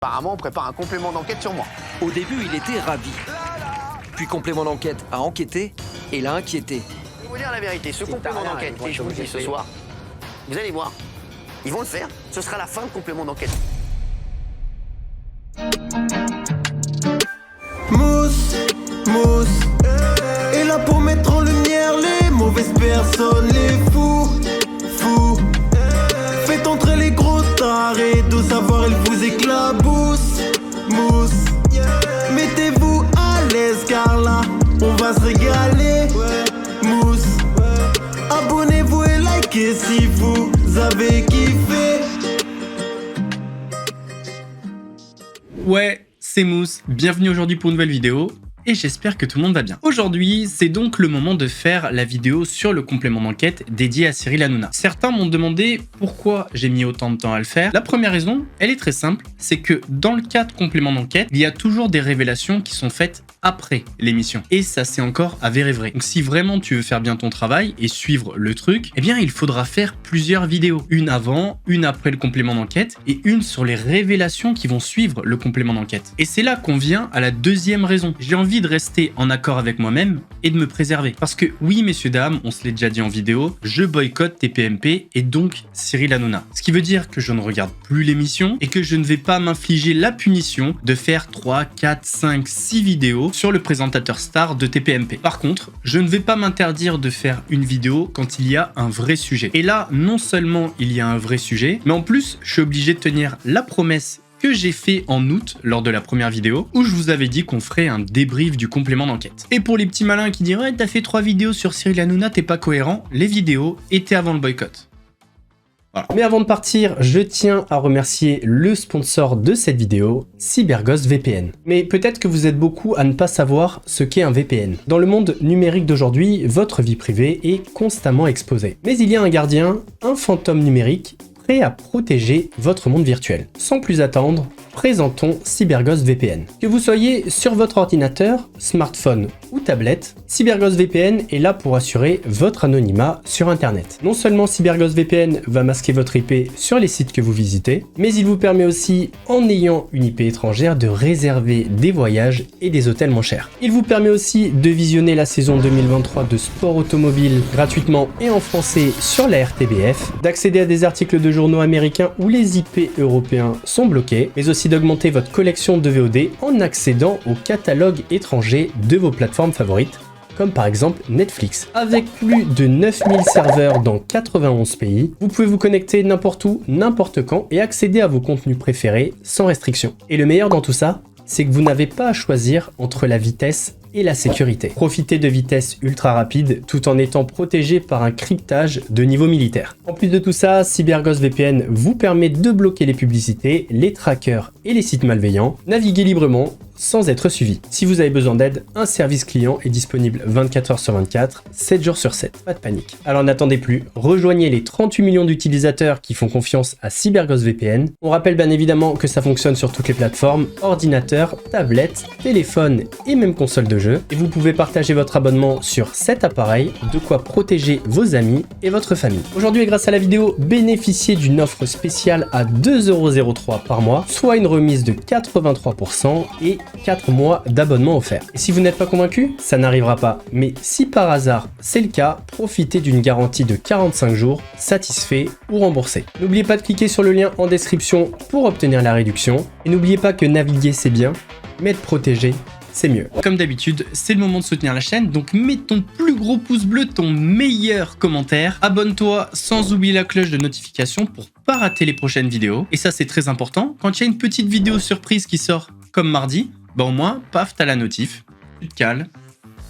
apparemment on prépare un complément d'enquête sur moi. Au début, il était ravi. Puis complément d'enquête a enquêté et l'a inquiété. Je vais vous dire la vérité, ce complément d'enquête, et je vous le dis ce soir, vous allez voir, ils vont le faire, ce sera la fin de complément d'enquête. Mousse, mousse, est là pour mettre en lumière les mauvaises personnes, les fous, fous. Faites entrer les gros tarés, de savoir elle vous éclabousse, mousse. Mettez-vous à l'aise car là, on va se régaler, mousse. Abonnez-vous et likez si vous avez kiffé. Ouais, c'est Mousse, bienvenue aujourd'hui pour une nouvelle vidéo. Et j'espère que tout le monde va bien. Aujourd'hui, c'est donc le moment de faire la vidéo sur le complément d'enquête dédié à Cyril Hanouna. Certains m'ont demandé pourquoi j'ai mis autant de temps à le faire. La première raison, elle est très simple, c'est que dans le cas de complément d'enquête, il y a toujours des révélations qui sont faites après l'émission. Et ça c'est encore avéré vrai. Donc si vraiment tu veux faire bien ton travail et suivre le truc, eh bien il faudra faire plusieurs vidéos. Une avant, une après le complément d'enquête et une sur les révélations qui vont suivre le complément d'enquête. Et c'est là qu'on vient à la deuxième raison. J'ai envie de rester en accord avec moi-même et de me préserver. Parce que oui, messieurs, dames, on se l'est déjà dit en vidéo, je boycotte TPMP et donc Cyril Hanouna. Ce qui veut dire que je ne regarde plus l'émission et que je ne vais pas m'infliger la punition de faire 3, 4, 5, 6 vidéos sur le présentateur star de TPMP. Par contre, je ne vais pas m'interdire de faire une vidéo quand il y a un vrai sujet. Et là, non seulement il y a un vrai sujet, mais en plus, je suis obligé de tenir la promesse que j'ai fait en août lors de la première vidéo où je vous avais dit qu'on ferait un débrief du complément d'enquête. Et pour les petits malins qui diraient t'as fait 3 vidéos sur Cyril Hanouna, t'es pas cohérent, les vidéos étaient avant le boycott. Voilà. Mais avant de partir, je tiens à remercier le sponsor de cette vidéo, CyberGhost VPN. Mais peut-être que vous êtes beaucoup à ne pas savoir ce qu'est un VPN. Dans le monde numérique d'aujourd'hui, votre vie privée est constamment exposée. Mais il y a un gardien, un fantôme numérique, prêt à protéger votre monde virtuel. Sans plus attendre, présentons CyberGhost VPN. Que vous soyez sur votre ordinateur, smartphone ou tablette, CyberGhost VPN est là pour assurer votre anonymat sur Internet. Non seulement CyberGhost VPN va masquer votre IP sur les sites que vous visitez, mais il vous permet aussi, en ayant une IP étrangère, de réserver des voyages et des hôtels moins chers. Il vous permet aussi de visionner la saison 2023 de sport automobile gratuitement et en français sur la RTBF, d'accéder à des articles de journaux américains où les IP européens sont bloqués, mais aussi d'augmenter votre collection de VOD en accédant au catalogue étranger de vos plateformes favorites, comme par exemple Netflix. Avec plus de 9000 serveurs dans 91 pays, vous pouvez vous connecter n'importe où, n'importe quand et accéder à vos contenus préférés sans restriction. Et le meilleur dans tout ça, c'est que vous n'avez pas à choisir entre la vitesse et la sécurité. Profitez de vitesse ultra rapide tout en étant protégé par un cryptage de niveau militaire. En plus de tout ça, CyberGhost VPN vous permet de bloquer les publicités, les trackers et les sites malveillants, naviguer librement sans être suivi. Si vous avez besoin d'aide, un service client est disponible 24 heures sur 24, 7 jours sur 7. Pas de panique. Alors n'attendez plus, rejoignez les 38 millions d'utilisateurs qui font confiance à CyberGhost VPN. On rappelle bien évidemment que ça fonctionne sur toutes les plateformes, ordinateurs, tablettes, téléphones et même consoles de jeu. Et vous pouvez partager votre abonnement sur 7 appareils, de quoi protéger vos amis et votre famille. Aujourd'hui et grâce à la vidéo, bénéficiez d'une offre spéciale à 2,03€ par mois, soit une remise de 83% et 4 mois d'abonnement offert. Et si vous n'êtes pas convaincu, ça n'arrivera pas. Mais si par hasard c'est le cas, profitez d'une garantie de 45 jours, satisfait ou remboursé. N'oubliez pas de cliquer sur le lien en description pour obtenir la réduction. Et n'oubliez pas que naviguer c'est bien, mais être protégé c'est mieux. Comme d'habitude, c'est le moment de soutenir la chaîne, donc mets ton plus gros pouce bleu, ton meilleur commentaire, abonne-toi sans oublier la cloche de notification pour pas rater les prochaines vidéos. Et ça c'est très important, quand il y a une petite vidéo surprise qui sort comme mardi, bah au moins, paf, t'as la notif, tu te cales,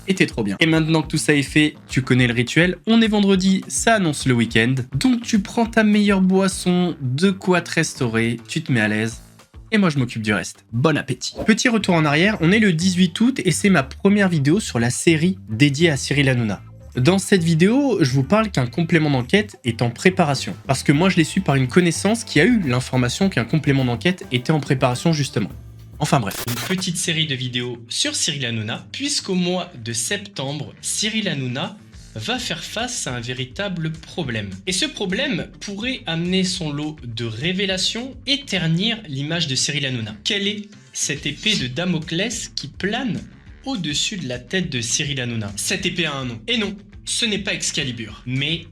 et t'es trop bien. Et maintenant que tout ça est fait, tu connais le rituel, on est vendredi, ça annonce le week-end, donc tu prends ta meilleure boisson, de quoi te restaurer, tu te mets à l'aise, et moi je m'occupe du reste. Bon appétit. Petit retour en arrière, on est le 18 août et c'est ma première vidéo sur la série dédiée à Cyril Hanouna. Dans cette vidéo, je vous parle qu'un complément d'enquête est en préparation. Parce que moi je l'ai su par une connaissance qui a eu l'information qu'un complément d'enquête était en préparation justement. Enfin bref, une petite série de vidéos sur Cyril Hanouna, puisqu'au mois de septembre, Cyril Hanouna va faire face à un véritable problème. Et ce problème pourrait amener son lot de révélations et ternir l'image de Cyril Hanouna. Quelle est cette épée de Damoclès qui plane au-dessus de la tête de Cyril Hanouna? Cette épée a un nom. Et non, ce n'est pas Excalibur, mais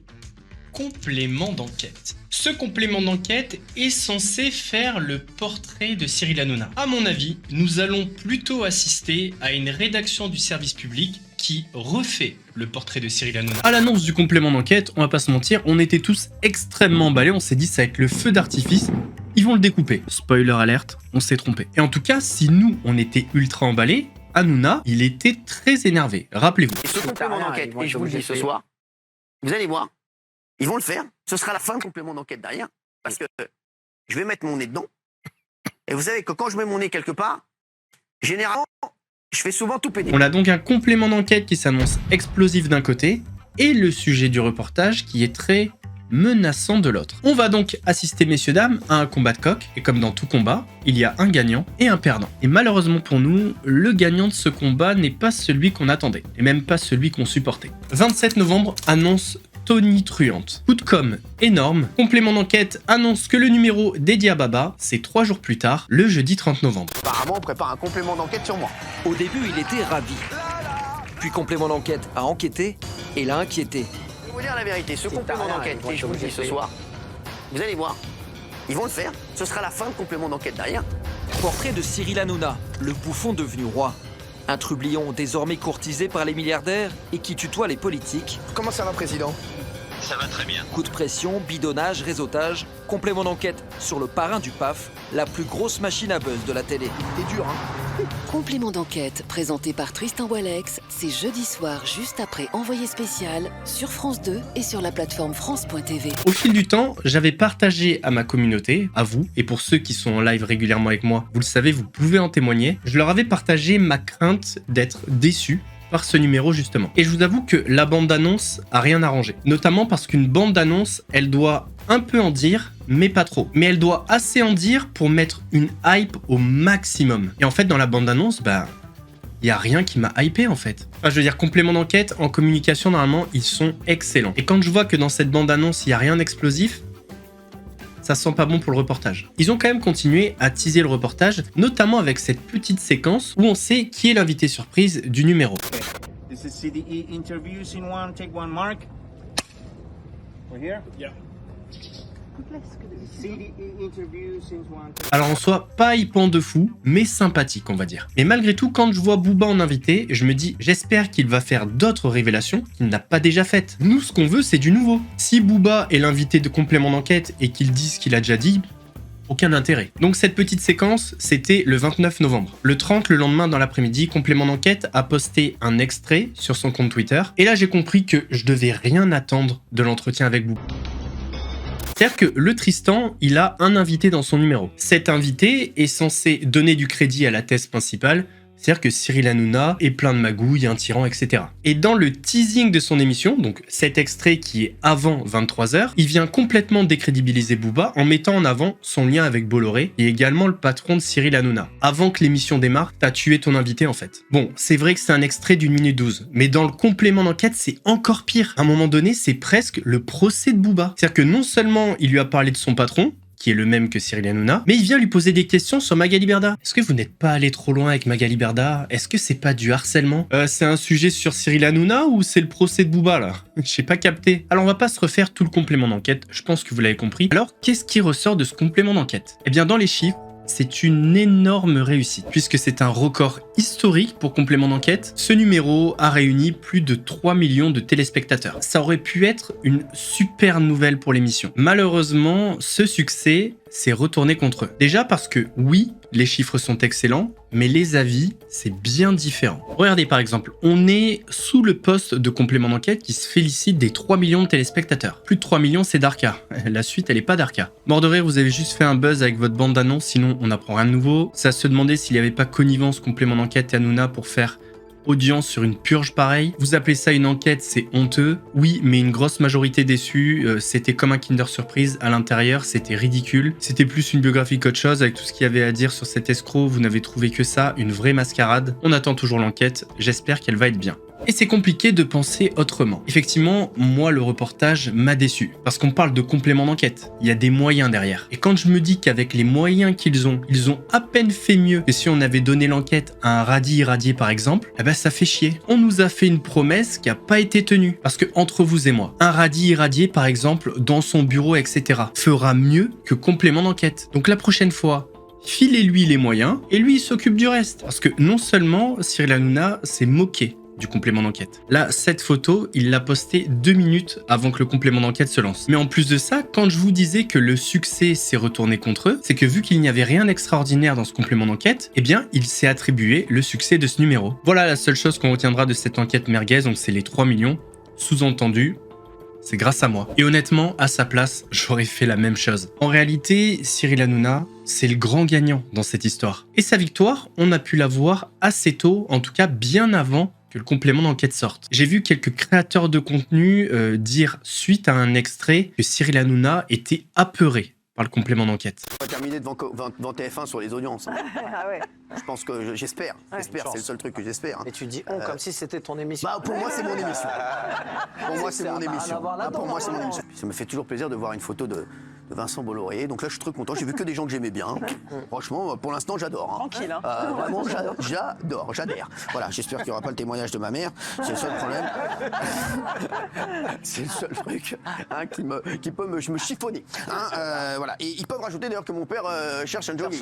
complément d'enquête. Ce complément d'enquête est censé faire le portrait de Cyril Hanouna. À mon avis, nous allons plutôt assister à une rédaction du service public qui refait le portrait de Cyril Hanouna. À l'annonce du complément d'enquête, on va pas se mentir, on était tous extrêmement emballés, on s'est dit ça va être le feu d'artifice, ils vont le découper. Spoiler alerte, on s'est trompé. Et en tout cas, si nous, on était ultra emballés, Hanouna, il était très énervé, rappelez-vous. Et ce complément d'enquête, et je vous le dis ce soir, vous allez voir, ils vont le faire. Ce sera la fin du complément d'enquête derrière. Parce que je vais mettre mon nez dedans. Et vous savez que quand je mets mon nez quelque part, généralement, je fais souvent tout péter. On a donc un complément d'enquête qui s'annonce explosif d'un côté et le sujet du reportage qui est très menaçant de l'autre. On va donc assister, messieurs, dames, à un combat de coq. Et comme dans tout combat, il y a un gagnant et un perdant. Et malheureusement pour nous, le gagnant de ce combat n'est pas celui qu'on attendait. Et même pas celui qu'on supportait. 27 novembre annonce tonitruante. Coup de com' énorme. Complément d'enquête annonce que le numéro dédié à Baba, c'est 3 jours plus tard, le jeudi 30 novembre. Apparemment, on prépare un complément d'enquête sur moi. Au début, il était ravi. Puis complément d'enquête a enquêté et l'a inquiété. Je vais vous dire la vérité, ce complément d'enquête, et je vous le dis ce soir, vous allez voir, ils vont le faire. Ce sera la fin du complément d'enquête derrière. Portrait de Cyril Hanouna, le bouffon devenu roi. Un trublion désormais courtisé par les milliardaires et qui tutoie les politiques. Comment ça va, président? Ça va très bien. Coup de pression, bidonnage, réseautage, complément d'enquête sur le parrain du PAF, la plus grosse machine à buzz de la télé. T'es dur, hein? Complément d'enquête présenté par Tristan Walex, c'est jeudi soir juste après Envoyé spécial sur France 2 et sur la plateforme France.tv. Au fil du temps, j'avais partagé à ma communauté, à vous, et pour ceux qui sont en live régulièrement avec moi, vous le savez, vous pouvez en témoigner, je leur avais partagé ma crainte d'être déçu par ce numéro justement. Et je vous avoue que la bande-annonce a rien arrangé. Notamment parce qu'une bande-annonce, elle doit un peu en dire, mais pas trop. Mais elle doit assez en dire pour mettre une hype au maximum. Et en fait, dans la bande-annonce, il n'y a rien qui m'a hypé en fait. Enfin, je veux dire, complément d'enquête, en communication, normalement, ils sont excellents. Et quand je vois que dans cette bande-annonce, il n'y a rien d'explosif, ça sent pas bon pour le reportage. Ils ont quand même continué à teaser le reportage, notamment avec cette petite séquence où on sait qui est l'invité surprise du numéro. This is CDE interview, scene one, take one, Mark. We're here? Yeah. CDE interview, scene one. Alors en soi, pas hypant de fou, mais sympathique on va dire. Mais malgré tout, quand je vois Booba en invité, je me dis j'espère qu'il va faire d'autres révélations qu'il n'a pas déjà faites. Nous, ce qu'on veut, c'est du nouveau. Si Booba est l'invité de complément d'enquête et qu'il dit ce qu'il a déjà dit, aucun intérêt. Donc cette petite séquence, c'était le 29 novembre. Le 30, le lendemain dans l'après-midi, complément d'enquête a posté un extrait sur son compte Twitter. Et là, j'ai compris que je devais rien attendre de l'entretien avec Booba. C'est-à-dire que le Tristan, il a un invité dans son numéro. Cet invité est censé donner du crédit à la thèse principale, c'est-à-dire que Cyril Hanouna est plein de magouilles, un tyran, etc. Et dans le teasing de son émission, donc cet extrait qui est avant 23h, il vient complètement décrédibiliser Booba en mettant en avant son lien avec Bolloré et également le patron de Cyril Hanouna. Avant que l'émission démarre, t'as tué ton invité en fait. Bon, c'est vrai que c'est un extrait d'1 minute 12, mais dans le complément d'enquête, c'est encore pire. À un moment donné, c'est presque le procès de Booba. C'est-à-dire que non seulement il lui a parlé de son patron, qui est le même que Cyril Hanouna, mais il vient lui poser des questions sur Magali Berda. Est-ce que vous n'êtes pas allé trop loin avec Magali Berda? Est-ce que c'est pas du harcèlement? C'est un sujet sur Cyril Hanouna ou c'est le procès de Booba là? J'ai pas capté. Alors on va pas se refaire tout le complément d'enquête, je pense que vous l'avez compris. Alors qu'est-ce qui ressort de ce complément d'enquête? Eh bien dans les chiffres, c'est une énorme réussite, puisque c'est un record historique pour complément d'enquête. Ce numéro a réuni plus de 3 millions de téléspectateurs. Ça aurait pu être une super nouvelle pour l'émission. Malheureusement, ce succès s'est retourné contre eux. Déjà parce que oui, les chiffres sont excellents, mais les avis, c'est bien différent. Regardez par exemple, on est sous le poste de complément d'enquête qui se félicite des 3 millions de téléspectateurs. Plus de 3 millions, c'est Darka. La suite, elle est pas Darka. Mort de rire, vous avez juste fait un buzz avec votre bande d'annonce, sinon on n'apprend rien de nouveau. Ça se demandait s'il n'y avait pas connivence complément d'enquête et Hanouna pour faire audience sur une purge pareille. Vous appelez ça une enquête, c'est honteux. Oui, mais une grosse majorité déçue. C'était comme un Kinder Surprise. À l'intérieur, c'était ridicule. C'était plus une biographie qu'autre chose. Avec tout ce qu'il y avait à dire sur cet escroc, vous n'avez trouvé que ça, une vraie mascarade. On attend toujours l'enquête. J'espère qu'elle va être bien. Et c'est compliqué de penser autrement. Effectivement, moi, le reportage m'a déçu. Parce qu'on parle de complément d'enquête. Il y a des moyens derrière. Et quand je me dis qu'avec les moyens qu'ils ont à peine fait mieux que si on avait donné l'enquête à un radis irradié par exemple, eh ben ça fait chier. On nous a fait une promesse qui n'a pas été tenue. Parce que entre vous et moi, un radis irradié par exemple, dans son bureau, etc., fera mieux que complément d'enquête. Donc la prochaine fois, filez-lui les moyens et lui il s'occupe du reste. Parce que non seulement Cyril Hanouna s'est moqué du complément d'enquête. Là, cette photo, il l'a postée 2 minutes avant que le complément d'enquête se lance. Mais en plus de ça, quand je vous disais que le succès s'est retourné contre eux, c'est que vu qu'il n'y avait rien d'extraordinaire dans ce complément d'enquête, eh bien, il s'est attribué le succès de ce numéro. Voilà la seule chose qu'on retiendra de cette enquête merguez, donc c'est les 3 millions. Sous-entendu, c'est grâce à moi. Et honnêtement, à sa place, j'aurais fait la même chose. En réalité, Cyril Hanouna, c'est le grand gagnant dans cette histoire. Et sa victoire, on a pu la voir assez tôt, en tout cas bien avant que le complément d'enquête sorte. J'ai vu quelques créateurs de contenu dire, suite à un extrait, que Cyril Hanouna était apeuré par le complément d'enquête. On va terminer devant TF1 sur les audiences. Ah ouais. Je pense que j'espère. Ouais, J'espère, c'est le seul truc que j'espère. Et tu dis on comme si c'était ton émission. Bah, pour moi, c'est mon émission. Pour moi, c'est Ça mon n'a rien à émission. voir là-dedans, Pour moi, c'est mon vraiment. émission. Ça me fait toujours plaisir de voir une photo de Vincent Bolloré. Donc là, je suis très content. J'ai vu que des gens que j'aimais bien. Franchement, pour l'instant, j'adore. Tranquille, hein. Vraiment, j'adore. Voilà, j'espère qu'il n'y aura pas le témoignage de ma mère. C'est le seul problème. C'est le seul truc qui peut me chiffonner. Voilà. Et ils peuvent rajouter d'ailleurs que mon père cherche un jogging.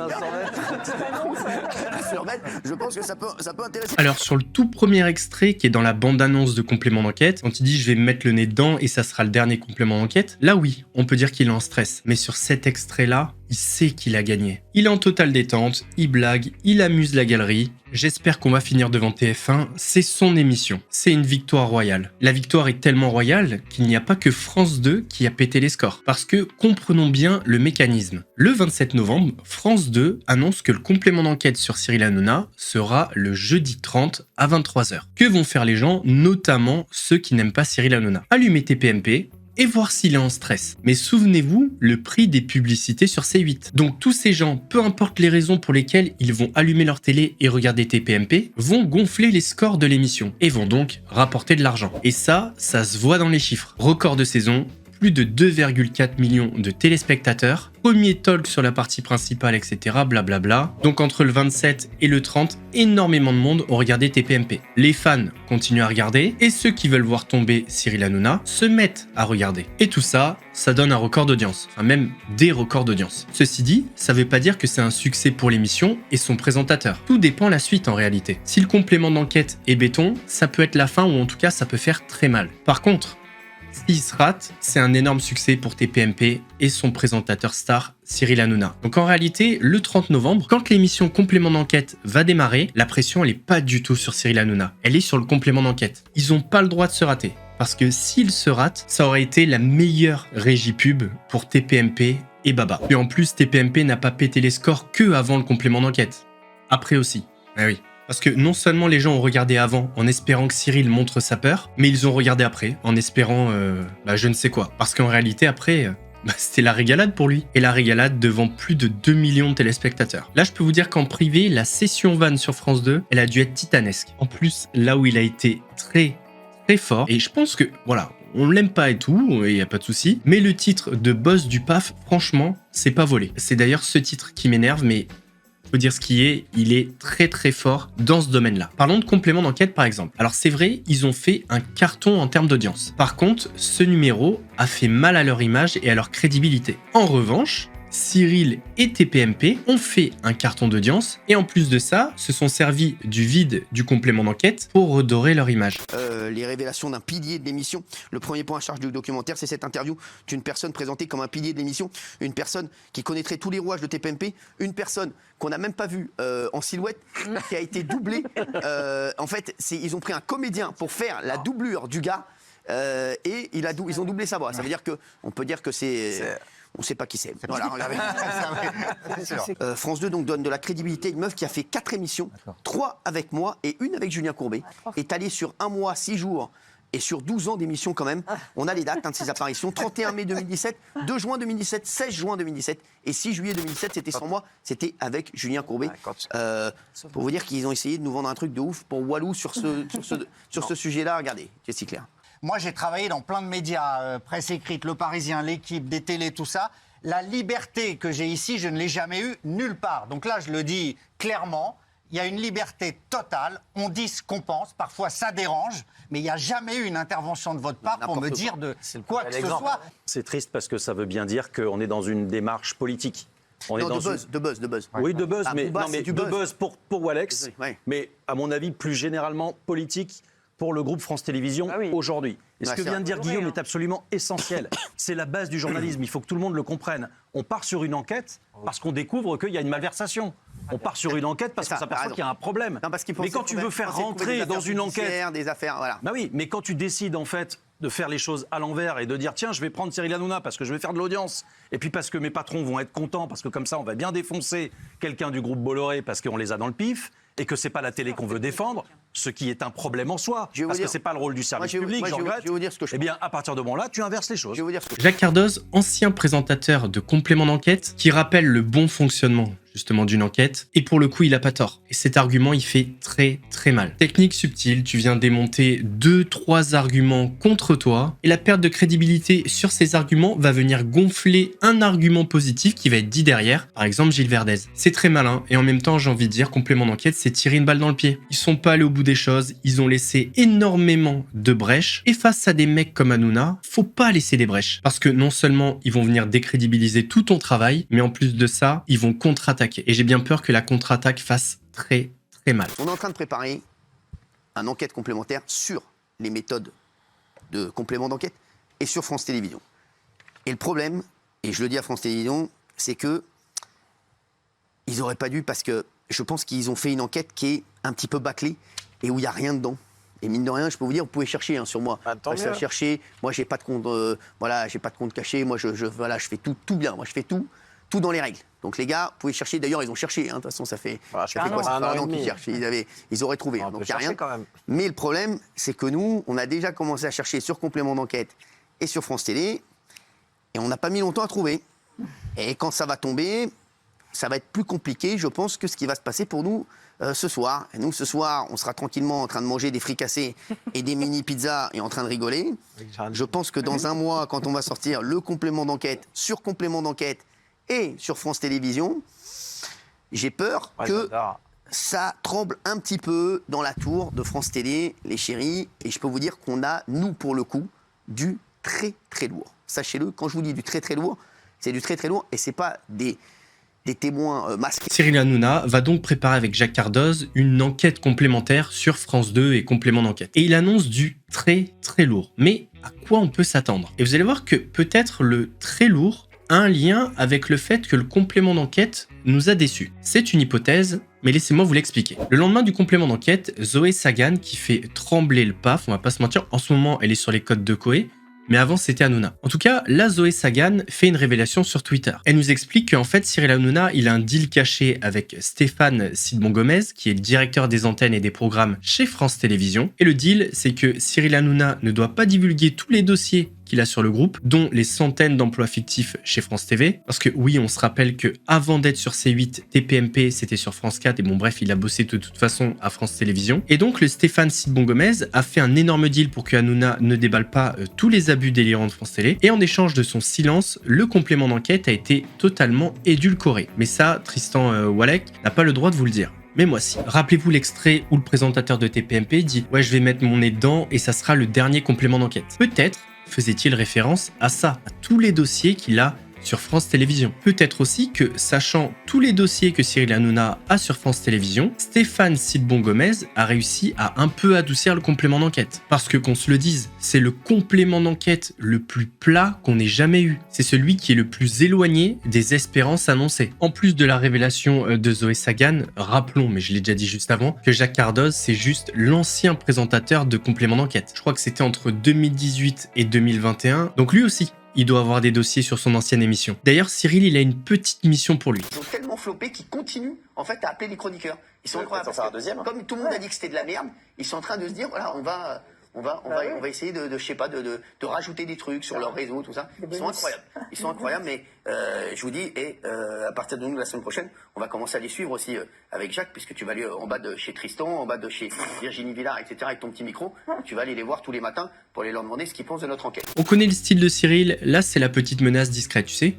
Je pense que ça peut intéresser. Alors sur le tout premier extrait qui est dans la bande-annonce de complément d'enquête, quand il dit je vais me mettre le nez dedans et ça sera le dernier complément d'enquête, là oui, on peut dire qu'il est en stress. Mais sur cet extrait-là, il sait qu'il a gagné. Il est en totale détente, il blague, il amuse la galerie. J'espère qu'on va finir devant TF1, c'est son émission. C'est une victoire royale. La victoire est tellement royale qu'il n'y a pas que France 2 qui a pété les scores. Parce que comprenons bien le mécanisme. Le 27 novembre, France 2 annonce que le complément d'enquête sur Cyril Hanouna sera le jeudi 30 à 23h. Que vont faire les gens, notamment ceux qui n'aiment pas Cyril Hanouna? Allumer TPMP, et voir s'il est en stress. Mais souvenez-vous, le prix des publicités sur C8. Donc tous ces gens, peu importe les raisons pour lesquelles ils vont allumer leur télé et regarder TPMP, vont gonfler les scores de l'émission et vont donc rapporter de l'argent. Et ça se voit dans les chiffres. Record de saison, plus de 2,4 millions de téléspectateurs, premier talk sur la partie principale, etc. blablabla. Donc entre le 27 et le 30, énormément de monde ont regardé TPMP. Les fans continuent à regarder et ceux qui veulent voir tomber Cyril Hanouna se mettent à regarder. Et tout ça, ça donne un record d'audience, enfin même des records d'audience. Ceci dit, ça veut pas dire que c'est un succès pour l'émission et son présentateur. Tout dépend la suite en réalité. Si le complément d'enquête est béton, ça peut être la fin ou en tout cas ça peut faire très mal. Par contre, s'il se rate, c'est un énorme succès pour TPMP et son présentateur star Cyril Hanouna. Donc en réalité, le 30 novembre, quand l'émission Complément d'enquête va démarrer, la pression elle est pas du tout sur Cyril Hanouna, elle est sur le complément d'enquête. Ils ont pas le droit de se rater. Parce que s'ils se ratent, ça aurait été la meilleure régie pub pour TPMP et Baba. Et en plus, TPMP n'a pas pété les scores que avant le complément d'enquête. Après aussi. Ah oui. Parce que non seulement les gens ont regardé avant en espérant que Cyril montre sa peur, mais ils ont regardé après en espérant je ne sais quoi. Parce qu'en réalité après, c'était la régalade pour lui. Et la régalade devant plus de 2 millions de téléspectateurs. Là je peux vous dire qu'en privé, la session vanne sur France 2, elle a dû être titanesque. En plus, là où il a été très fort, et je pense que voilà, on l'aime pas et tout, il n'y a pas de souci, mais le titre de boss du PAF, franchement, c'est pas volé. C'est d'ailleurs ce titre qui m'énerve, mais faut dire ce qui est, il est très fort dans ce domaine-là. Parlons de complément d'enquête par exemple. Alors c'est vrai, ils ont fait un carton en termes d'audience. Par contre, ce numéro a fait mal à leur image et à leur crédibilité. En revanche, Cyril et TPMP ont fait un carton d'audience et en plus de ça, se sont servis du vide du complément d'enquête pour redorer leur image. Les révélations d'un pilier de l'émission. Le premier point à charge du documentaire, c'est cette interview d'une personne présentée comme un pilier de l'émission, une personne qui connaîtrait tous les rouages de TPMP, une personne qu'on n'a même pas vue en silhouette, qui a été doublée. En fait, ils ont pris un comédien pour faire la doublure du gars et ils ont doublé sa voix. Ça veut dire qu'on peut dire que c'est... On ne sait pas qui c'est. Voilà, regardez. France 2 donc donne de la crédibilité. Une meuf qui a fait 4 émissions, 3 avec moi et 1 avec Julien Courbet, est allée sur 1 mois, 6 jours Et sur 12 ans d'émission quand même, on a les dates de ses apparitions. 31 mai 2017, 2 juin 2017, 16 juin 2017 et 6 juillet 2017, c'était sans moi, c'était avec Julien Courbet. Pour vous dire qu'ils ont essayé de nous vendre un truc de ouf pour Walou sur ce sujet-là. Regardez, Jessie Claire. Moi, j'ai travaillé dans plein de médias, presse écrite, Le Parisien, L'Équipe, des télés, tout ça. La liberté que j'ai ici, je ne l'ai jamais eue nulle part. Donc là, je le dis clairement, il y a une liberté totale. On dit ce qu'on pense. Parfois, ça dérange. Mais il n'y a jamais eu une intervention de votre part pour me dire de quoi que ce soit. C'est triste parce que ça veut bien dire qu'on est dans une démarche politique. On non, est dans de buzz. Oui, de buzz, mais, Booba, non, mais du de buzz pour Walex, ouais. mais à mon avis, plus généralement politique pour le groupe France Télévisions aujourd'hui. Et ce que vient de dire Guillaume est absolument essentiel. C'est la base du journalisme, il faut que tout le monde le comprenne. On part sur une enquête parce qu'on découvre qu'il y a une malversation. On part sur une enquête parce qu'on s'aperçoit qu'il y a un problème. Non, mais quand tu veux faire rentrer dans une enquête... Des affaires, voilà. Bah oui, mais quand tu décides en fait de faire les choses à l'envers et de dire tiens, je vais prendre Cyril Hanouna parce que je vais faire de l'audience et puis parce que mes patrons vont être contents parce que comme ça on va bien défoncer quelqu'un du groupe Bolloré parce qu'on les a dans le pif et que c'est pas la télé qu'on veut défendre, ce qui est un problème en soi parce que c'est pas le rôle du service public, je regrette. Je vais vous dire ce que je Eh bien, à partir de ce moment-là, tu inverses les choses. Je vais vous dire ce que Jacques Cardoz, ancien présentateur de Complément d'enquête, qui rappelle le bon fonctionnement justement d'une enquête, et pour le coup il a pas tort. Et cet argument il fait très très mal. Technique subtile, tu viens démonter 2-3 arguments contre toi, et la perte de crédibilité sur ces arguments va venir gonfler un argument positif qui va être dit derrière, par exemple Gilles Verdez. C'est très malin, et en même temps j'ai envie de dire, Complément d'enquête c'est tirer une balle dans le pied. Ils sont pas allés au bout des choses, ils ont laissé énormément de brèches, et face à des mecs comme Hanouna, faut pas laisser des brèches. Parce que non seulement ils vont venir décrédibiliser tout ton travail, mais en plus de ça, ils vont contre-attaquer. Et j'ai bien peur que la contre-attaque fasse très très mal. On est en train de préparer une enquête complémentaire sur les méthodes de complément d'enquête et sur France Télévisions. Et le problème, et je le dis à France Télévisions, c'est que ils n'auraient pas dû, parce que je pense qu'ils ont fait une enquête qui est un petit peu bâclée et où il n'y a rien dedans. Et mine de rien, je peux vous dire, vous pouvez chercher sur moi. Chercher. Moi, j'ai pas de compte, j'ai pas de compte caché. Moi, je fais tout bien. Moi, je fais tout dans les règles. Donc les gars, vous pouvez chercher. D'ailleurs, ils ont cherché. De toute façon, ça fait quoi, ça fait un an qu'ils cherchent. Ils auraient trouvé. Donc il y a rien. Quand même. Mais le problème, c'est que nous, on a déjà commencé à chercher sur Complément d'enquête et sur France Télé, et on n'a pas mis longtemps à trouver. Et quand ça va tomber, ça va être plus compliqué, je pense, que ce qui va se passer pour nous ce soir. Et nous, ce soir, on sera tranquillement en train de manger des fricassés et des mini-pizzas et en train de rigoler. Je pense que dans un mois, quand on va sortir le Complément d'enquête, sur Complément d'enquête et sur France Télévisions, j'ai peur que ça tremble un petit peu dans la tour de France Télé, les chéris. Et je peux vous dire qu'on a, nous, pour le coup, du très, très lourd. Sachez-le, quand je vous dis du très, très lourd, c'est du très, très lourd et c'est pas des témoins masqués. Cyril Hanouna va donc préparer avec Jacques Cardoz une enquête complémentaire sur France 2 et Complément d'enquête. Et il annonce du très très lourd. Mais à quoi on peut s'attendre? Et vous allez voir que peut-être le très lourd a un lien avec le fait que le Complément d'enquête nous a déçus. C'est une hypothèse, mais laissez-moi vous l'expliquer. Le lendemain du Complément d'enquête, Zoé Sagan, qui fait trembler le PAF, on va pas se mentir, en ce moment elle est sur les codes de Coé, mais avant c'était Hanouna. En tout cas, là Zoé Sagan fait une révélation sur Twitter. Elle nous explique qu'en fait Cyril Hanouna, il a un deal caché avec Stéphane Sidbon-Gomez, qui est le directeur des antennes et des programmes chez France Télévisions. Et le deal, c'est que Cyril Hanouna ne doit pas divulguer tous les dossiers qu'il a sur le groupe, dont les centaines d'emplois fictifs chez France TV. Parce que oui, on se rappelle que avant d'être sur C8, TPMP, c'était sur France 4, et bon bref, il a bossé de toute façon à France Télévisions. Et donc le Stéphane Sidbon-Gomez a fait un énorme deal pour que Hanouna ne déballe pas tous les abus délirants de France Télé, et en échange de son silence, le Complément d'enquête a été totalement édulcoré. Mais ça, Tristan Walek n'a pas le droit de vous le dire. Mais moi si. Rappelez-vous l'extrait où le présentateur de TPMP dit « Ouais, je vais mettre mon nez dedans et ça sera le dernier complément d'enquête ». Peut-être faisait-il référence à ça, à tous les dossiers qu'il a sur France Télévisions. Peut-être aussi que, sachant tous les dossiers que Cyril Hanouna a sur France Télévisions, Stéphane Sidbon-Gomez a réussi à un peu adoucir le complément d'enquête. Parce que qu'on se le dise, c'est le complément d'enquête le plus plat qu'on ait jamais eu. C'est celui qui est le plus éloigné des espérances annoncées. En plus de la révélation de Zoé Sagan, rappelons, mais je l'ai déjà dit juste avant, que Jacques Cardoz, c'est juste l'ancien présentateur de complément d'enquête. Je crois que c'était entre 2018 et 2021, donc lui aussi, il doit avoir des dossiers sur son ancienne émission. D'ailleurs, Cyril, il a une petite mission pour lui. Ils ont tellement flopé qu'ils continuent en fait à appeler les chroniqueurs. Ils sont incroyables. Comme tout le monde a dit que c'était de la merde, ils sont en train de se dire voilà, on on va essayer de je sais pas, de rajouter des trucs sur leur réseau, tout ça. Ils sont incroyables. Ils sont incroyables, mais je vous dis, à partir de nous la semaine prochaine, on va commencer à les suivre aussi avec Jacques, puisque tu vas aller en bas de chez Tristan, en bas de chez Virginie Villard, etc., avec ton petit micro. Tu vas aller les voir tous les matins pour aller leur demander ce qu'ils pensent de notre enquête. On connaît le style de Cyril, là c'est la petite menace discrète, tu sais.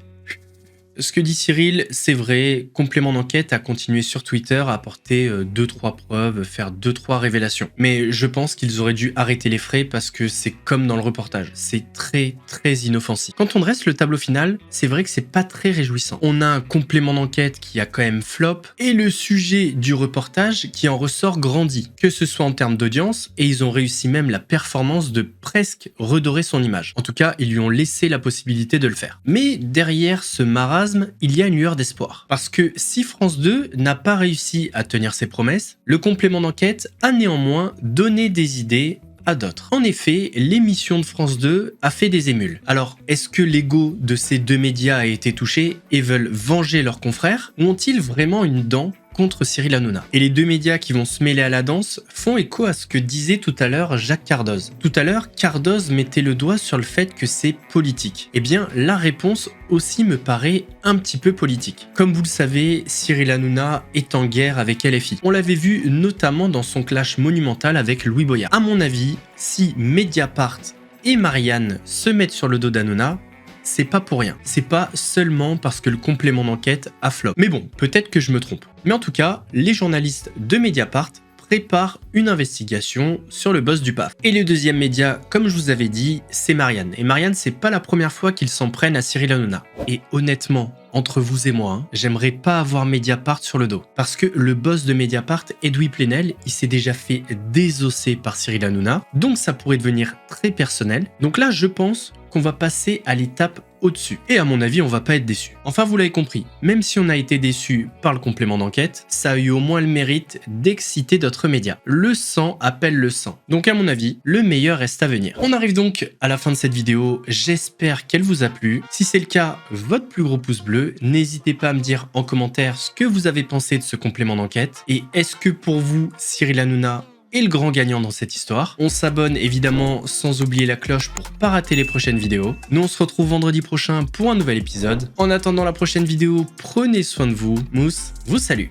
Ce que dit Cyril, c'est vrai, complément d'enquête a continué sur Twitter à apporter 2-3 preuves, faire 2-3 révélations. Mais je pense qu'ils auraient dû arrêter les frais parce que c'est comme dans le reportage, c'est très inoffensif. Quand on dresse le tableau final, c'est vrai que c'est pas très réjouissant. On a un complément d'enquête qui a quand même flop, et le sujet du reportage qui en ressort grandi, que ce soit en termes d'audience, et ils ont réussi même la performance de presque redorer son image. En tout cas, ils lui ont laissé la possibilité de le faire. Mais derrière ce marasme, il y a une lueur d'espoir. Parce que si France 2 n'a pas réussi à tenir ses promesses, le complément d'enquête a néanmoins donné des idées à d'autres. En effet, l'émission de France 2 a fait des émules. Alors, est-ce que l'ego de ces deux médias a été touché et veulent venger leurs confrères, ou ont-ils vraiment une dent contre Cyril Hanouna? Et les deux médias qui vont se mêler à la danse font écho à ce que disait tout à l'heure Jacques Cardoz. Tout à l'heure, Cardoz mettait le doigt sur le fait que c'est politique. Eh bien, la réponse aussi me paraît un petit peu politique. Comme vous le savez, Cyril Hanouna est en guerre avec LFI. On l'avait vu notamment dans son clash monumental avec Louis Boyard. À mon avis, si Mediapart et Marianne se mettent sur le dos d'Hanouna, c'est pas pour rien. C'est pas seulement parce que le complément d'enquête a flop. Mais bon, peut-être que je me trompe. Mais en tout cas, les journalistes de Mediapart préparent une investigation sur le boss du PAF. Et le deuxième média, comme je vous avais dit, c'est Marianne. Et Marianne, c'est pas la première fois qu'ils s'en prennent à Cyril Hanouna. Et honnêtement, entre vous et moi, j'aimerais pas avoir Mediapart sur le dos. Parce que le boss de Mediapart, Edoui Plenel, il s'est déjà fait désosser par Cyril Hanouna. Donc ça pourrait devenir très personnel. Donc là, je pense qu'on va passer à l'étape au-dessus. Et à mon avis, on va pas être déçu. Enfin, vous l'avez compris, même si on a été déçu par le complément d'enquête, ça a eu au moins le mérite d'exciter d'autres médias. Le sang appelle le sang. Donc à mon avis, le meilleur reste à venir. On arrive donc à la fin de cette vidéo. J'espère qu'elle vous a plu. Si c'est le cas, votre plus gros pouce bleu. N'hésitez pas à me dire en commentaire ce que vous avez pensé de ce complément d'enquête. Et est-ce que pour vous, Cyril Hanouna est le grand gagnant dans cette histoire? On s'abonne évidemment sans oublier la cloche pour pas rater les prochaines vidéos. Nous on se retrouve vendredi prochain pour un nouvel épisode. En attendant la prochaine vidéo, prenez soin de vous. Mousse vous salue.